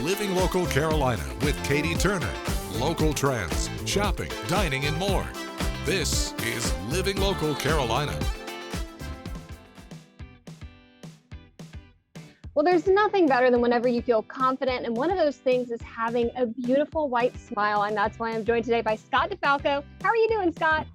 Living Local Carolina with Katie Turner. Local trends, shopping, dining, and more. This is Living Local Carolina. Well, there's nothing better than whenever you feel confident, and one of those things is having a beautiful white smile, and that's why I'm joined today by Scott DeFalco. How are you doing, Scott?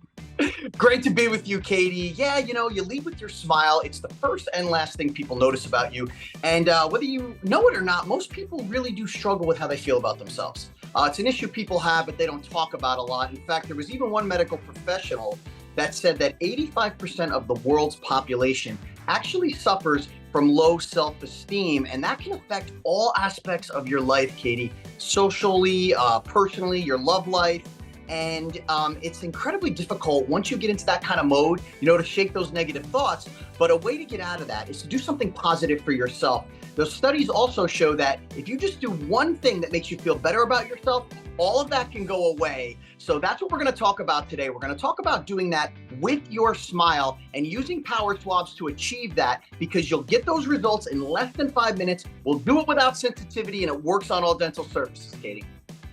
Great to be with you, Katie. Yeah, you lead with your smile. It's the first and last thing people notice about you. And whether you know it or not, most people really do struggle with how they feel about themselves. It's an issue people have, but they don't talk about a lot. In fact, there was even one medical professional that said that 85% of the world's population actually suffers from low self-esteem, and that can affect all aspects of your life, Katie, socially, personally, your love life. And it's incredibly difficult once you get into that kind of mode, to shake those negative thoughts. But a way to get out of that is to do something positive for yourself. Those studies also show that if you just do one thing that makes you feel better about yourself, all of that can go away. So that's what we're going to talk about today. We're going to talk about doing that with your smile and using Power Swabs to achieve that, because you'll get those results in less than 5 minutes. We'll do it without sensitivity, and it works on all dental surfaces, Katie.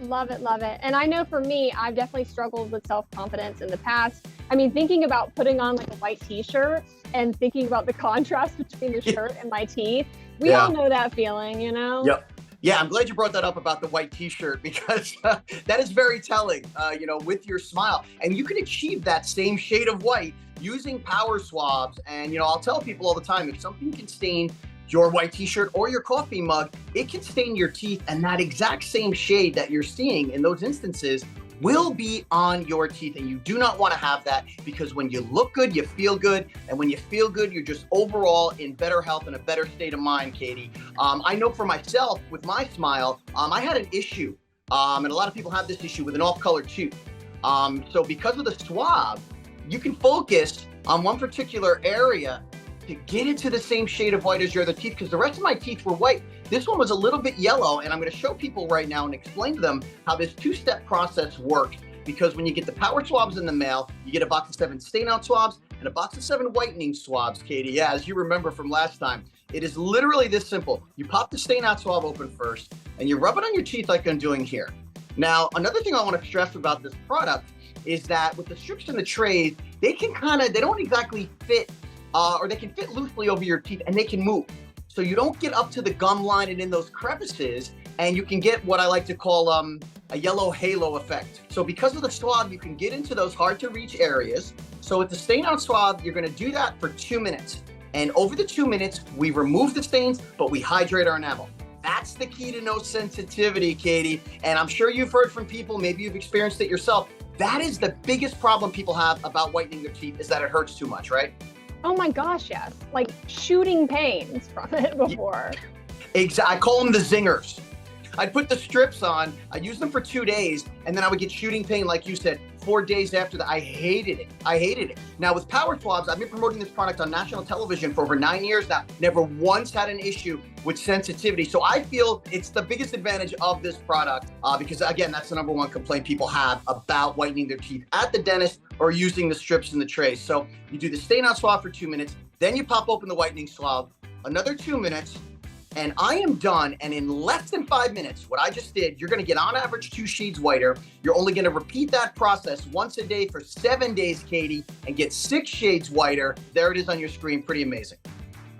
Love it, love it. And I know for me, I've definitely struggled with self-confidence in the past. I mean, thinking about putting on like a white t-shirt and thinking about the contrast between the shirt and my teeth. We all know that feeling, Yep. Yeah, I'm glad you brought that up about the white t-shirt, because that is very telling, with your smile. And you can achieve that same shade of white using Power Swabs. And, I'll tell people all the time, if something can stain your white t-shirt or your coffee mug, it can stain your teeth, and that exact same shade that you're seeing in those instances will be on your teeth. And you do not want to have that, because when you look good, you feel good. And when you feel good, you're just overall in better health and a better state of mind, Katie. I know for myself, with my smile, I had an issue, and a lot of people have this issue with an off-color tooth. So because of the swab, you can focus on one particular area to get into the same shade of white as your other teeth, because the rest of my teeth were white. This one was a little bit yellow, and I'm going to show people right now and explain to them how this two-step process works. Because when you get the Power Swabs in the mail, you get a box of 7 stain-out swabs and a box of 7 whitening swabs, Katie. Yeah, as you remember from last time, it is literally this simple. You pop the stain-out swab open first, and you rub it on your teeth like I'm doing here. Now, another thing I want to stress about this product is that with the strips and the trays, they don't exactly fit, or they can fit loosely over your teeth, and they can move. So you don't get up to the gum line and in those crevices, and you can get what I like to call a yellow halo effect. So because of the swab, you can get into those hard to reach areas. So with the stain out swab, you're gonna do that for 2 minutes. And over the 2 minutes, we remove the stains, but we hydrate our enamel. That's the key to no sensitivity, Katie. And I'm sure you've heard from people, maybe you've experienced it yourself. That is the biggest problem people have about whitening their teeth, is that it hurts too much, right? Oh my gosh, yes. Like shooting pains from it before. Exactly. I call them the zingers. I'd put the strips on, I'd use them for 2 days, and then I would get shooting pain, like you said, 4 days after that. I hated it. Now with Power Swabs, I've been promoting this product on national television for over 9 years now. Never once had an issue with sensitivity. So I feel it's the biggest advantage of this product, because again, that's the number one complaint people have about whitening their teeth at the dentist or using the strips and the trays. So you do the stain out swab for 2 minutes, then you pop open the whitening swab, another 2 minutes, and I am done. And in less than 5 minutes, what I just did, you're going to get on average 2 shades whiter. You're only going to repeat that process once a day for 7 days, Katie, and get 6 shades whiter. There it is on your screen. Pretty amazing.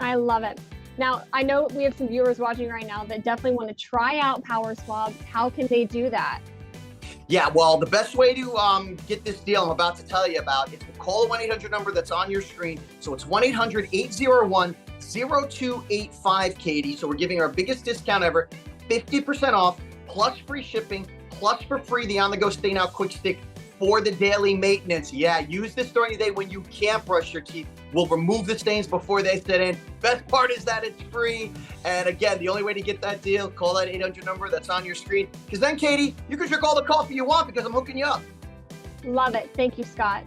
I love it. Now, I know we have some viewers watching right now that definitely want to try out Power Swabs. How can they do that? Yeah, well, the best way to get this deal I'm about to tell you about is to call the 1-800 number that's on your screen. So it's 1-800-801-0285, Katie. So we're giving our biggest discount ever, 50% off, plus free shipping, plus for free the on-the-go Stain Out Quick Stick for the daily maintenance. Yeah, use this during the day when you can't brush your teeth. We'll remove the stains before they set in. Best part is that it's free. And again, the only way to get that deal, call that 800 number that's on your screen. Because then, Katie, you can drink all the coffee you want, because I'm hooking you up. Love it. Thank you, Scott.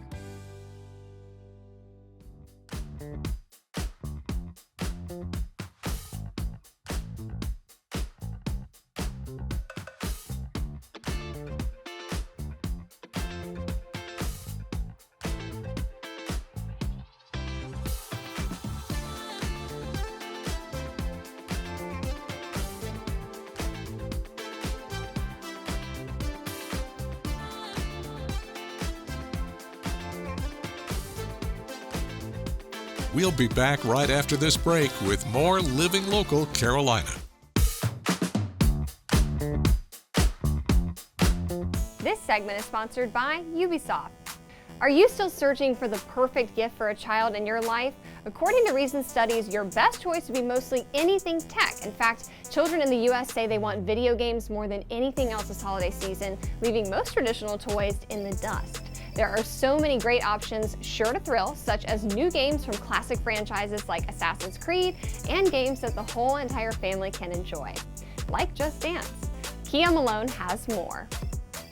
We'll be back right after this break with more Living Local Carolina. This segment is sponsored by Ubisoft. Are you still searching for the perfect gift for a child in your life? According to recent studies, your best choice would be mostly anything tech. In fact, children in the U.S. say they want video games more than anything else this holiday season, leaving most traditional toys in the dust. There are so many great options sure to thrill, such as new games from classic franchises like Assassin's Creed and games that the whole entire family can enjoy, like Just Dance. Kia Malone has more.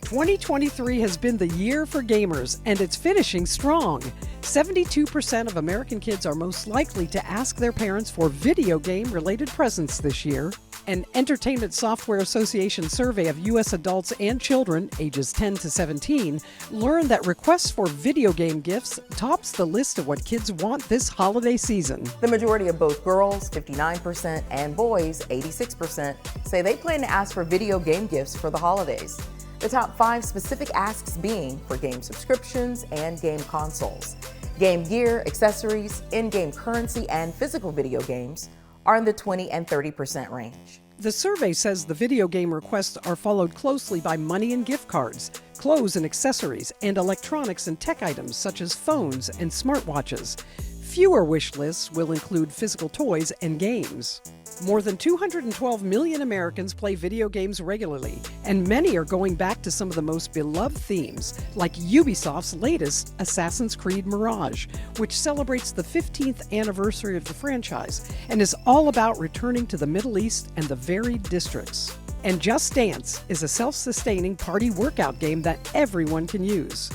2023 has been the year for gamers, and it's finishing strong. 72% of American kids are most likely to ask their parents for video game-related presents this year. An Entertainment Software Association survey of U.S. adults and children, ages 10 to 17, learned that requests for video game gifts tops the list of what kids want this holiday season. The majority of both girls, 59%, and boys, 86%, say they plan to ask for video game gifts for the holidays. The top 5 specific asks being for game subscriptions and game consoles. Game gear, accessories, in-game currency, and physical video games are in the 20 and 30% range. The survey says the video game requests are followed closely by money and gift cards, clothes and accessories, and electronics and tech items such as phones and smartwatches. Fewer wish lists will include physical toys and games. More than 212 million Americans play video games regularly, and many are going back to some of the most beloved themes, like Ubisoft's latest Assassin's Creed Mirage, which celebrates the 15th anniversary of the franchise and is all about returning to the Middle East and the varied districts. And Just Dance is a self-sustaining party workout game that everyone can use.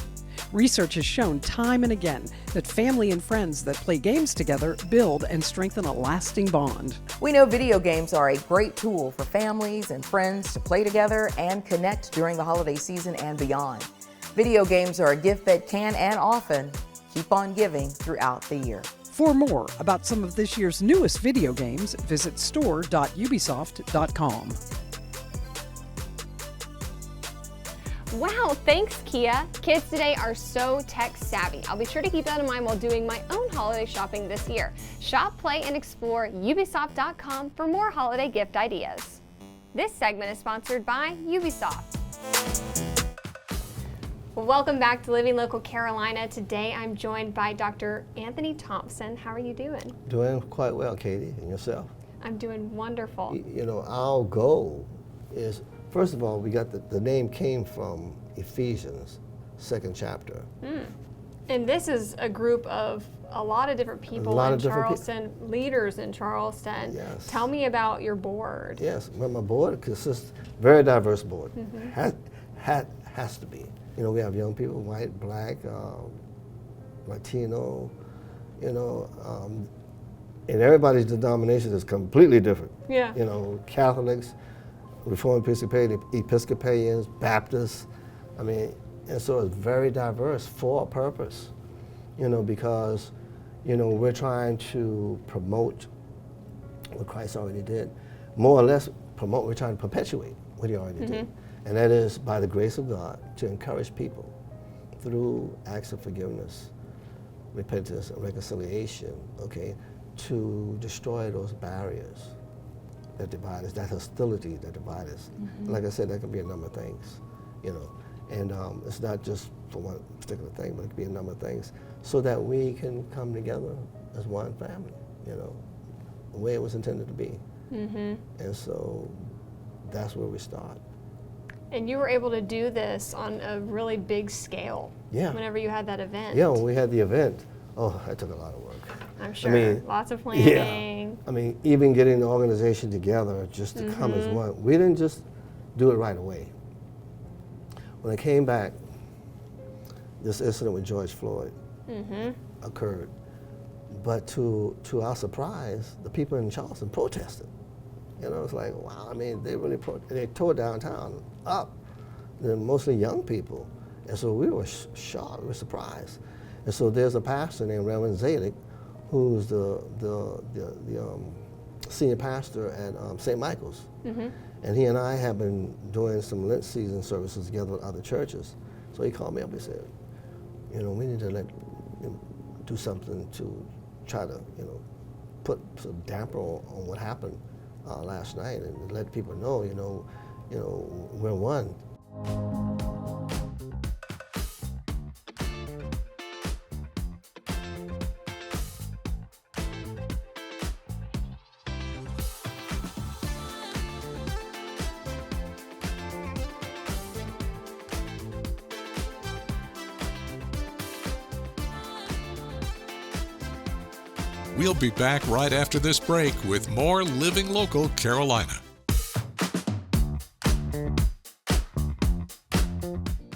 Research has shown time and again that family and friends that play games together build and strengthen a lasting bond. We know video games are a great tool for families and friends to play together and connect during the holiday season and beyond. Video games are a gift that can and often keep on giving throughout the year. For more about some of this year's newest video games, visit store.ubisoft.com. Wow, thanks, Kia. Kids today are so tech savvy. I'll be sure to keep that in mind while doing my own holiday shopping this year. Shop, play, and explore Ubisoft.com for more holiday gift ideas. This segment is sponsored by Ubisoft. Well, welcome back to Living Local Carolina. Today I'm joined by Dr. Anthony Thompson. How are you doing? Doing quite well, Katie, and yourself? I'm doing wonderful. You know, our goal is, first of all, we got the name came from Ephesians, 2nd chapter. And this is a group of a lot of different people in Charleston, leaders in Charleston. Yes. Tell me about your board. Yes, well, my board consists, very diverse board. Has to be. You know, we have young people, white, black, Latino, you know, and everybody's denomination is completely different. Yeah. You know, Catholics, Reformed Episcopalians, Baptists, I mean, and so it's very diverse for a purpose, you know, because, you know, we're trying to promote what Christ already did. More or less promote, we're trying to perpetuate what he already did. And that is by the grace of God to encourage people through acts of forgiveness, repentance, and reconciliation, okay, to destroy those barriers that divide us, that hostility that divide us. Like I said, that can be a number of things, you know. And it's not just for one particular thing, but it can be a number of things so that we can come together as one family, you know, the way it was intended to be. And so that's where we start. And you were able to do this on a really big scale. Yeah. Whenever you had that event. Yeah, when we had the event, oh, that took a lot of work. I'm sure. I mean, lots of planning. Yeah. I mean, even getting the organization together just to come as one. We didn't just do it right away. When I came back, this incident with George Floyd occurred. But to our surprise, the people in Charleston protested. You know, it's like, wow, I mean, they really they tore downtown up. They're mostly young people. And so we were shocked, we were surprised. And so there's a pastor named Reverend Zalik, who's the senior pastor at St. Michael's. And he and I have been doing some Lent season services together with other churches. So he called me up and said, you know, we need to do something to try to, put some damper on what happened last night and let people know, we're one. We'll be back right after this break with more Living Local Carolina.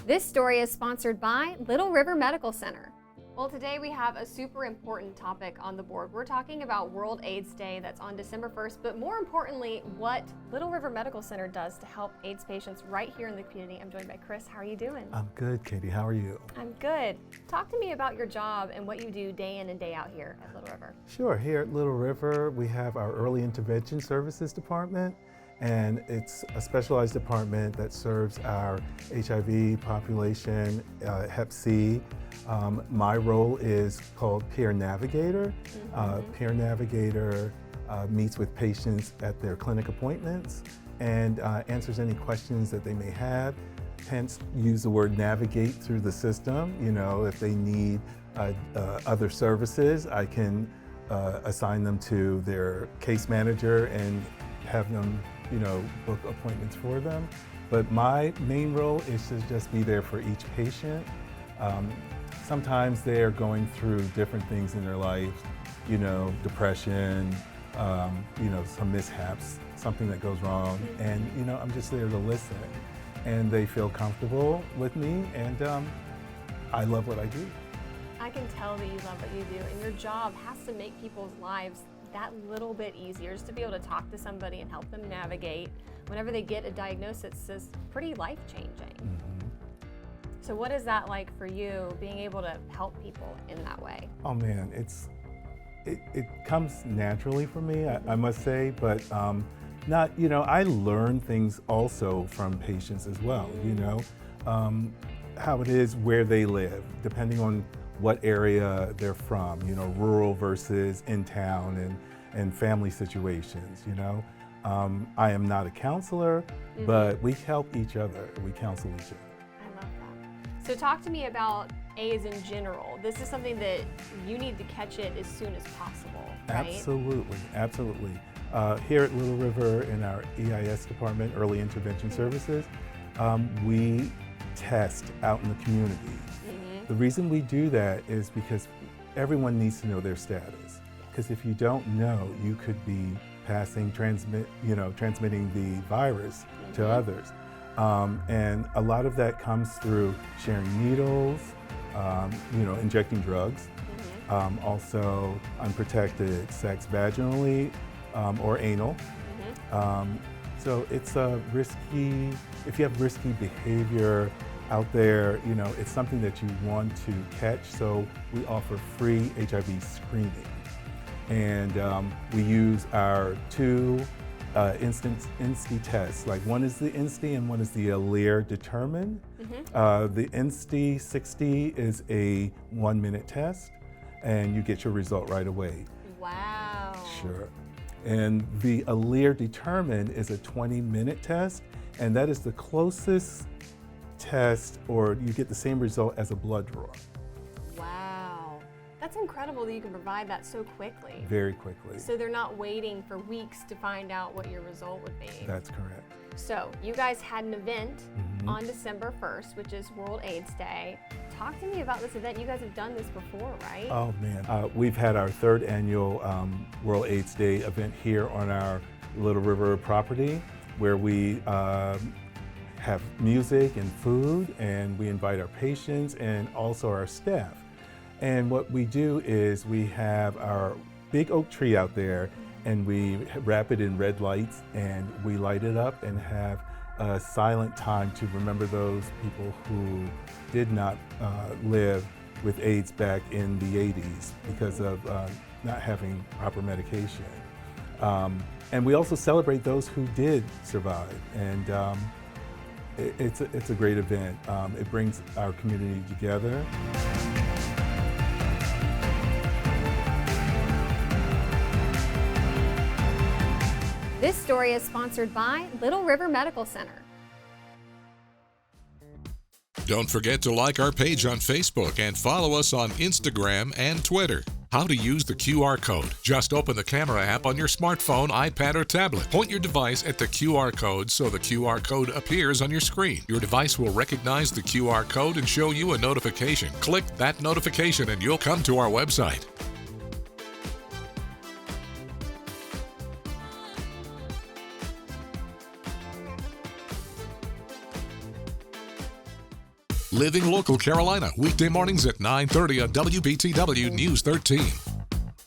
This story is sponsored by Little River Medical Center. Well, today we have a super important topic on the board. We're talking about World AIDS Day that's on December 1st, but more importantly, what Little River Medical Center does to help AIDS patients right here in the community. I'm joined by Chris. How are you doing? I'm good, Katie. How are you? I'm good. Talk to me about your job and what you do day in and day out here at Little River. Sure. Here at Little River, we have our Early Intervention Services Department, and it's a specialized department that serves our HIV population, Hep C. My role is called Peer Navigator. Peer Navigator meets with patients at their clinic appointments and answers any questions that they may have. Hence, use the word navigate through the system. If they need other services, I can assign them to their case manager and have them book appointments for them. But my main role is to just be there for each patient. Sometimes they're going through different things in their life, depression, some mishaps, something that goes wrong, and I'm just there to listen. And they feel comfortable with me, and I love what I do. I can tell that you love what you do, and your job has to make people's lives that little bit easier, just to be able to talk to somebody and help them navigate whenever they get a diagnosis that's pretty life-changing. So what is that like for you, being able to help people in that way? Oh man, it comes naturally for me, I must say, but not, I learn things also from patients as well, how it is where they live, depending on what area they're from, rural versus in town, and family situations, I am not a counselor, but we help each other, we counsel each other. I love that. So talk to me about AIDS in general. This is something that you need to catch it as soon as possible, right? Absolutely, absolutely. Here at Little River in our EIS department, Early Intervention Services, we test out in the community. The reason we do that is because everyone needs to know their status. Because if you don't know, you could be transmitting the virus to others. And a lot of that comes through sharing needles, injecting drugs, also unprotected sex vaginally or anal. So it's a risky, if you have risky behavior out there, it's something that you want to catch. So we offer free HIV screening. And we use our two INSTI tests. Like one is the INSTI and one is the Alere Determine. The INSTI 60 is a 1-minute test, and you get your result right away. Wow. Sure. And the Alere Determine is a 20-minute test, and that is the closest test, or you get the same result as a blood draw. Wow. That's incredible that you can provide that so quickly. Very quickly. So they're not waiting for weeks to find out what your result would be. That's correct. So you guys had an event on December 1st, which is World AIDS Day. Talk to me about this event. You guys have done this before, right? Oh man, we've had our 3rd annual World AIDS Day event here on our Little River property, where we have music and food, and we invite our patients and also our staff. And what we do is we have our big oak tree out there, and we wrap it in red lights, and we light it up and have a silent time to remember those people who did not live with AIDS back in the 80s because of not having proper medication. And we also celebrate those who did survive. And it's a great event. It brings our community together. This story is sponsored by Little River Medical Center. Don't forget to like our page on Facebook and follow us on Instagram and Twitter. How to use the QR code. Just open the camera app on your smartphone, iPad, or tablet. Point your device at the QR code so the QR code appears on your screen. Your device will recognize the QR code and show you a notification. Click that notification and you'll come to our website. Living Local Carolina, weekday mornings at 9:30 on WBTW News 13.